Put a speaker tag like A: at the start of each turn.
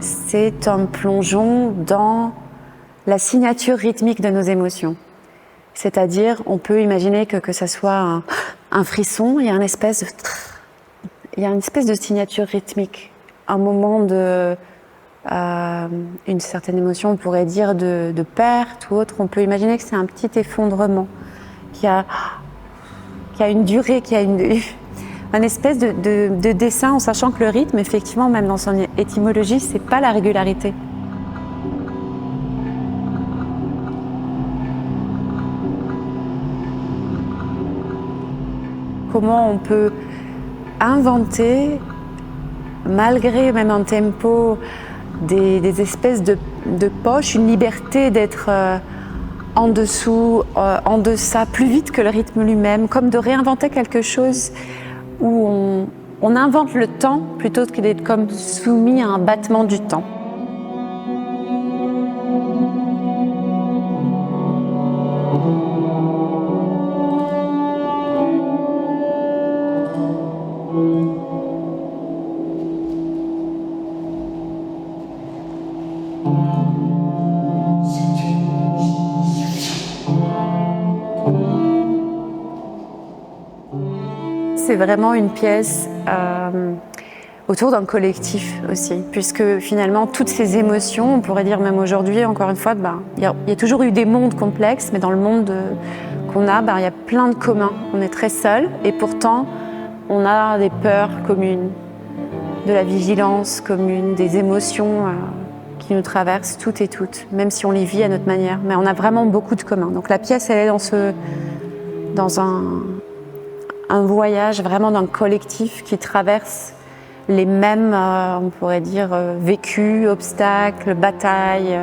A: C'est un plongeon dans la signature rythmique de nos émotions. C'est-à-dire, on peut imaginer que ça soit un frisson, il y a une espèce de signature rythmique, un moment de une certaine émotion, on pourrait dire de perte ou autre. On peut imaginer que c'est un petit effondrement qui a une durée, qui a un espèce de dessin, en sachant que le rythme, effectivement, même dans son étymologie, c'est pas la régularité. Comment on peut inventer, malgré même un tempo, des espèces de poches, une liberté d'être en dessous, en deçà, plus vite que le rythme lui-même, comme de réinventer quelque chose où on invente le temps plutôt que d'être comme soumis à un battement du temps. C'est vraiment une pièce autour d'un collectif aussi, puisque finalement toutes ces émotions, on pourrait dire même aujourd'hui, encore une fois, y a toujours eu des mondes complexes, mais dans le monde qu'on a, il y a plein de communs. On est très seul et pourtant on a des peurs communes, de la vigilance commune, des émotions qui nous traversent toutes et toutes, même si on les vit à notre manière. Mais on a vraiment beaucoup de communs. Donc la pièce, elle est dans un voyage vraiment d'un collectif qui traverse les mêmes, on pourrait dire, vécus, obstacles, batailles.